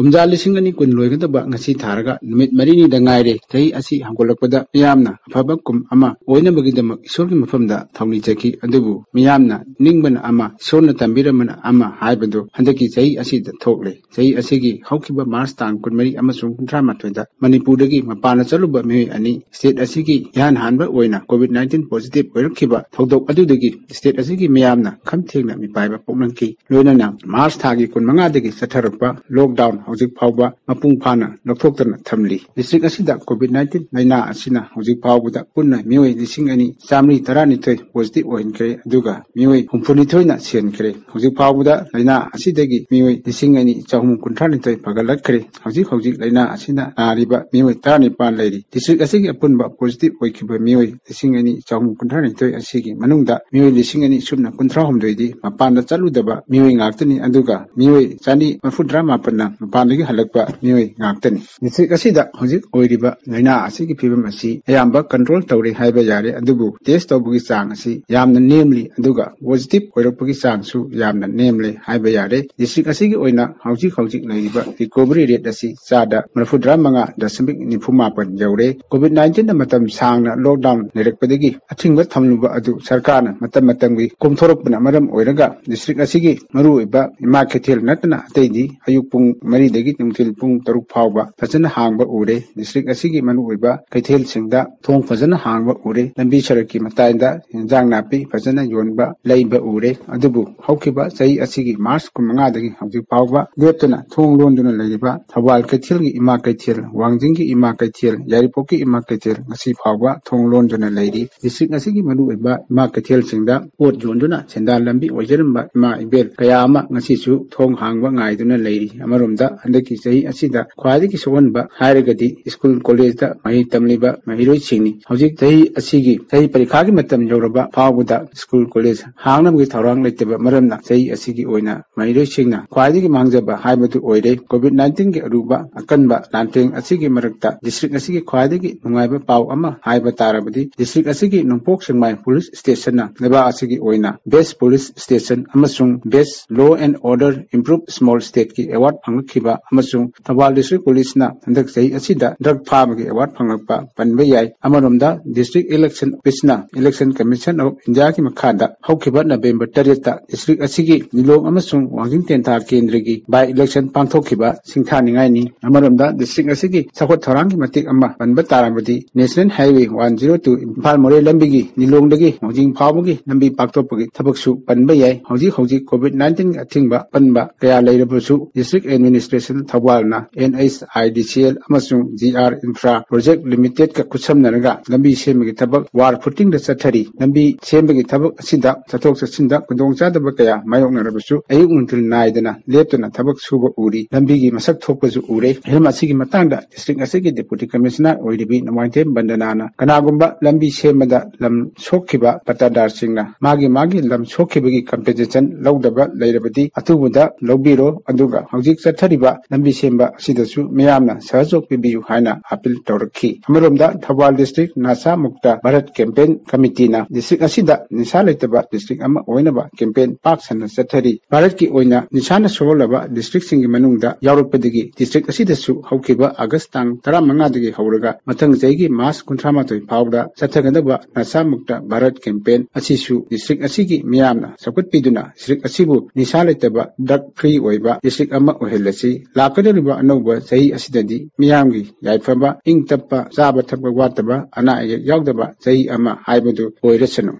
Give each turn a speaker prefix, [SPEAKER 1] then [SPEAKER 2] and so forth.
[SPEAKER 1] ꯀꯨꯝꯖꯥ ꯂꯤꯁꯤꯡ ꯑꯅꯤ ꯀꯨꯟ ꯂꯣꯏꯒꯗꯕ ꯉꯁꯤ ꯊꯥꯔꯒ ꯅꯨꯃꯤꯠ ꯃꯔꯤꯅꯤꯗ ꯉꯥꯏꯔꯦ ꯆꯍꯤ ꯑꯁꯤ ꯍꯧꯒꯠꯂꯛꯄꯗ ꯃꯤꯌꯥꯝꯅ ꯑꯐꯕ ꯀꯨꯝ ꯑꯃ ꯑꯣꯏꯅꯕꯒꯤꯗꯃꯛ ꯏꯁꯣꯔꯒꯤ ꯃꯐꯝꯗ ꯊꯧꯅꯤꯖꯈꯤ ꯑꯗꯨꯕꯨ ꯃꯤꯌꯥꯝꯅ ꯅꯤꯡꯕꯅ ꯑꯃ ꯏꯁꯣꯔꯅ ꯇꯝꯕꯤꯔꯝꯕꯅ ꯑꯃ ꯍꯥꯏꯕꯗꯨ ꯍꯟꯗꯛꯀꯤ ꯆꯍꯤ ꯑꯁꯤꯗ ꯊꯣꯛꯂꯦ ꯆꯍꯤ ꯑꯁꯤꯒꯤ ꯍꯧꯈꯤꯕ ꯃꯥꯔꯆ ꯇꯥꯡ 12 ꯑꯃꯁꯨꯡ 38ꯗ ꯃꯅꯤꯄꯨꯔꯗꯒꯤ ꯃꯄꯥꯟꯗ ꯆꯠꯂꯨꯕ ꯃꯤꯑꯣꯏ ꯑꯅꯤ ꯁ꯭ꯇꯦꯠ ꯑꯁꯤꯒꯤ ꯏꯍꯥꯟ ꯍꯥꯟꯕ ꯑꯣꯏꯅ ꯀꯣꯚꯤꯗ-19 ꯄꯣꯖꯤꯇꯤꯚ ꯑꯣꯏꯔꯛꯈꯤꯕ ꯊꯧꯗꯣꯛ ꯑꯗꯨꯗꯒꯤ ꯁ꯭ꯇꯦꯠ ꯑꯁꯤꯒꯤ ꯃꯤꯌꯥꯝꯅ ꯈꯝꯊꯦꯡꯅ ꯃꯤꯄꯥꯏꯕ ꯄꯣꯛꯅꯈꯤ ꯂꯣꯏꯅꯅ ꯃꯥꯔꯆ ꯊꯥꯒꯤ 15ꯗꯒꯤ ꯆꯠꯊꯔꯛꯄ ꯂꯣꯛꯗꯥꯎꯟ ꯍꯧꯖꯤꯛ ꯐꯥꯎꯕ ꯃꯄꯨꯡ ꯐꯥꯅ ꯂꯧꯊꯣꯛꯇꯅ ꯊꯝꯂꯤ ꯗꯤꯁꯇ꯭ꯔꯤꯛ ꯑꯁꯤꯗ ꯀꯣꯚꯤꯗ-19 ꯂꯩꯅꯥ ꯑꯁꯤꯅ ꯍꯧꯖꯤꯛ ꯐꯥꯎꯕꯗ ꯄꯨꯟꯅ ꯃꯤꯑꯣꯏ 2,112 ꯄꯣꯖꯤꯇꯤꯚ ꯑꯣꯏꯍꯟꯈ꯭ꯔꯦ ꯑꯗꯨꯒ ꯃꯤꯑꯣꯏ 62ꯅ ꯁꯤꯍꯟꯈ꯭ꯔꯦ ꯍꯧꯖꯤꯛ ꯐꯥꯎꯕꯗ ꯂꯩꯅꯥ ꯑꯁꯤꯗꯒꯤ ꯃꯤꯑꯣꯏ 2,232 ꯐꯒꯠꯂꯛꯈ꯭ꯔꯦ ꯍꯧꯖꯤꯛ ꯂꯩꯅꯥ ꯑꯁꯤꯅ ꯅꯥꯔꯤꯕ ꯃꯤꯑꯣꯏ 19 ꯂꯩꯔꯤ ꯗꯤꯁꯇ꯭ꯔꯤꯛ ꯑꯁꯤꯒꯤ ꯑꯄꯨꯟꯕ ꯄꯣꯖꯤꯇꯤꯚ ꯑꯣꯏꯈꯤꯕ ꯃꯤꯑꯣꯏ 2,232 ꯑꯁꯤꯒꯤ ꯃꯅꯨꯡꯗ ꯃꯤꯑꯣꯏ 2,293ꯗꯤ ꯃꯄꯥꯟꯗ ꯆꯠꯂꯨꯗꯕ ꯃꯤꯑꯣꯏ ꯉꯥꯛꯇꯅꯤ ꯑꯗꯨꯒ ꯃꯤꯑꯣꯏ 139ꯅ ꯃꯄꯥꯟꯗꯒꯤ ꯍꯜꯂꯛꯄ ꯃꯤꯑꯣꯏ ꯉꯥꯛꯇꯅꯤ ꯗꯤꯁꯇ꯭ꯔꯤꯛ ꯑꯁꯤꯗ ꯍꯧꯖꯤꯛ ꯑꯣꯏꯔꯤꯕ ꯂꯩꯅꯥ ꯑꯁꯤꯒꯤ ꯐꯤꯚꯝ ꯑꯁꯤ ꯑꯌꯥꯝꯕ ꯀꯟꯇ꯭ꯔꯣꯜ ꯇꯧꯔꯦ ꯍꯥꯏꯕ ꯌꯥꯔꯦ ꯑꯗꯨꯕꯨ ꯇꯦꯁ ꯇꯧꯕꯒꯤ ꯆꯥꯡ ꯑꯁꯤ ꯌꯥꯝꯅ ꯅꯦꯝꯂꯤ ꯑꯗꯨꯒ ꯄꯣꯖꯤꯇꯤꯚ ꯑꯣꯏꯔꯛꯄꯒꯤ ꯆꯥꯡꯁꯨ ꯌꯥꯝꯅ ꯅꯦꯝꯂꯦ ꯍꯥꯏꯕ ꯌꯥꯔꯦ ꯗꯤꯁꯇ꯭ꯔꯤꯛ ꯑꯁꯤꯒꯤ ꯑꯣꯏꯅ ꯍꯧꯖꯤꯛ ꯂꯩꯔꯤꯕ ꯔꯤꯀꯣꯚꯔꯤ ꯔꯦꯠ ꯑꯁꯤ ꯆꯥꯗ 35.97 ꯌꯧꯔꯦ ꯀꯣꯚꯤꯗ-19ꯅ ꯃꯇꯝ ꯁꯥꯡꯅ ꯂꯣꯛꯗꯥꯎꯟ ꯂꯩꯔꯛꯄꯗꯒꯤ ꯑꯊꯤꯡꯕ ꯊꯝꯂꯨꯕ ꯑꯗꯨ ꯁꯔꯀꯥꯔꯅ ꯃꯇꯝꯒꯤ ꯀꯣꯝꯊꯣꯔꯛꯄꯅ ꯃꯔꯝ ꯑꯣꯏꯔꯒ ꯗꯤꯁꯇ꯭ꯔꯤꯛ ꯑꯁꯤꯒꯤ ꯃꯔꯨꯑꯣꯏꯕ ꯏꯃꯥ ꯀꯩꯊꯦꯜ ꯅꯠꯇꯅ ꯑꯇꯩꯗꯤ ꯑꯌꯨꯛ ꯄꯨꯡ 4ꯗꯒꯤ ꯅꯨꯡꯊꯤꯜ ꯄꯨꯡ 6 ꯐꯥꯎꯕ ꯐꯖꯅ ꯍꯥꯡꯕ ꯎꯔꯦ ꯗꯤꯁꯇ꯭ꯔꯤꯛ ꯑꯁꯤꯒꯤ ꯃꯔꯨꯑꯣꯏꯕ ꯀꯩꯊꯦꯜꯁꯤꯡꯗ ꯊꯣꯡ ꯐꯖꯅ ꯍꯥꯡꯕ ꯎꯔꯦ ꯂꯝꯕꯤ ꯁꯔꯛꯀꯤ ꯃꯇꯥꯏꯗ ꯍꯦꯟꯖꯥꯡ ꯅꯥꯄꯤ ꯐꯖꯅ ꯌꯣꯟꯕ ꯂꯩꯕ ꯎꯔꯦ ꯑꯗꯨꯕꯨ ꯍꯧꯈꯤꯕ ꯆꯍꯤ ꯑꯁꯤꯒꯤ ꯃꯥꯔꯆ 15ꯗꯒꯤ ꯍꯧꯖꯤꯛ ꯐꯥꯎꯕ ꯂꯦꯞꯇꯅ ꯊꯣꯡ ꯂꯣꯟꯗꯨꯅ ꯂꯩꯔꯤꯕ ꯊꯧꯕꯥꯜ ꯀꯩꯊꯦꯜꯒꯤ ꯏꯃꯥ ꯀꯩꯊꯦꯜ ꯋꯥꯡꯖꯤꯡꯒꯤ ꯏꯃꯥ ꯀꯩꯊꯦꯜ ꯌꯥꯏꯔꯤꯄꯣꯛꯀꯤ ꯏꯃꯥ ꯀꯩꯊꯦꯜ ꯉꯁꯤ ꯐꯥꯎꯕ ꯊꯣꯡ ꯂꯣꯟꯗꯨꯅ ꯂꯩꯔꯤ ꯗꯤꯁꯇ꯭ꯔꯤꯛ ꯑꯁꯤꯒꯤ ꯃꯔꯨꯑꯣꯏꯕ ꯏꯃꯥ ꯀꯩꯊꯦꯜꯁꯤꯡꯗ ꯄꯣꯠ ꯌꯣꯟꯗꯨꯅ ꯁꯦꯟꯗꯥꯟ ꯂꯝꯕꯤ ꯑꯣꯏꯖꯔꯝꯕ ꯏꯃꯥ ꯏꯕꯦꯜ ꯀꯌꯥ ꯑꯃ ꯉꯁꯤꯁꯨ ꯊꯣꯡ ꯍꯥꯡꯕ ꯉꯥꯏꯗꯨꯅ ꯂꯩꯔꯤ ꯑꯃꯔꯣꯝꯗ ꯍꯟꯗꯛꯀꯤ ꯆꯍꯤ ꯑꯁꯤꯗ ꯈ꯭ꯋꯥꯏꯗꯒꯤ ꯁꯣꯛꯍꯟꯕ ꯍꯥꯏꯔꯒꯗꯤ ꯁ꯭ꯀꯨꯜ ꯀꯣꯂꯦꯖꯗ ꯃꯍꯩ ꯇꯝꯂꯤꯕ ꯃꯍꯩꯔꯣꯏꯁꯤꯡꯅꯤ ꯍꯧꯖꯤꯛ ꯆꯍꯤ ꯑꯁꯤꯒꯤ ꯆꯍꯤ ꯄꯔꯤꯈꯥꯒꯤ ꯃꯇꯝ ꯌꯧꯔꯕ ꯐꯥꯎꯕꯗ ꯁ꯭ꯀꯨल कॉलेज हांगनबगी थौरांग लेतबा मरमना चही असिगी ओइना महिरोइसिंगना ख्वाइदिगी मांगजबा हाइबदु ओइरे कोविड-19 के अरुबा अकनबा लांटेंग असिगी मरकता डिस्ट्रिक्ट असिगी ख्वाइदिगी नुंगाइबा पाव अमा हाइबा ताराबदी डिस्ट्रिक्ट असिगी नोंपोक सेंगमाई पुलिस स्टेशन लेबा असिगी ओइना बेस्ट पुलिस स्टेशन अमसुंग best law and order improve small state की अवार्ड फंगखिबा अमसुंग थौबाल डिस्ट्रिक्ट पुलिसना हंदक चही असिदा ड्रग फाबगी अवार्ड फंगलपा पनबा याय अमरोमदा डिस्ट्रिक्ट इलेक्शन ऑफिसना इलेक्शन कमीशन ऑफ इंडिया की मखादा हौखिबा नवेंबर 3 डिस्ट्रिक्ट असिगी निलोंग अमसुंग वांगिंग तेंथा केंद्र की बाय इलेक्शन पांथोखिबा सिंथानिंगाइनी अमरोमदा डिस्ट्रिक्ट असिगी सखोट थौरांगी मतिक अमा पनबा ताराबदी नेशनल हाईवे 102 इम्फाल मोरे लंबिगी निलोंगदगी वांगिंग फावगी लंबी पाक्तोपगी थबकसु पनबा याय हौजी कोविड-19 की अथिंगबा पनबा कया लेरबसु डिस्ट्रिक्ट एडमिनिस्ट्रेशन थौबालना NHIDCL अमसुंग GR इंफ्रा प्रोजेक्ट लिमिटेड का कुसमनरगा लंबी सेमगी थबक वार फुटिंग द चथरी लंबी सेमगी थबक असिदा चथोक चसिंदा खुदोंचादब कया मायोंगनरबसु अयुक नुंथिल नायदना लेपतना थबक सुबा उरी लंबीगी मसक थोकपसु उरे हेम असिगी मतांगदा डिस्ट्रिक्ट असिगी डेप्यूटी कमिश्नर ओइरिबी नमाइते बंदनाना कनागुंबा लंबी सेमदा लम सोखिबा पतादार सिंगना मागी लम सोखिबगी कंपेंसेशन लौदबा लेरबदी अतुबुदा लौबीरो अदुगा हौजिक चथरिबा लंबी सेमबा असिदसु मियामना सहयोग पिबियु हाइना अपील तौरखी अमरोमदा थौबाल डिस्ट्रिक्ट नासा मुक्ता भारत कैंपेन कमिटीना डिस्ट्रिक्ट असिदा निशा लेतबा डिस्ट्रिक्ट अमा ओइनबा कैंपेन पाक सन्ना चथरी भारत की ओइना निशाना सोलबा डिस्ट्रिक्ट सिंगी मनुंगदा यावरपदगी डिस्ट्रिक्ट असिदसु हौखिबा अगस्त तांग 15 दगी हौरगा मथंग जैगी मार्च 38 फावदा चथगदबा नासा मुक्ता भारत कैंपेन असिसु डिस्ट्रिक्ट असिगी मियामना सकुटपिदुना डिस्ट्रिक्ट असिबु निशा लेतबा ड्रग फ्री ओइबा डिस्ट्रिक्ट अमा ओहेलसी लाकदरिबा अनौबा चही असिददी मियामगी याइफबा इंग तप्पा चाबा थप्पा वातबा अना यावदबा चही अमा हाइबदु ओइरसनु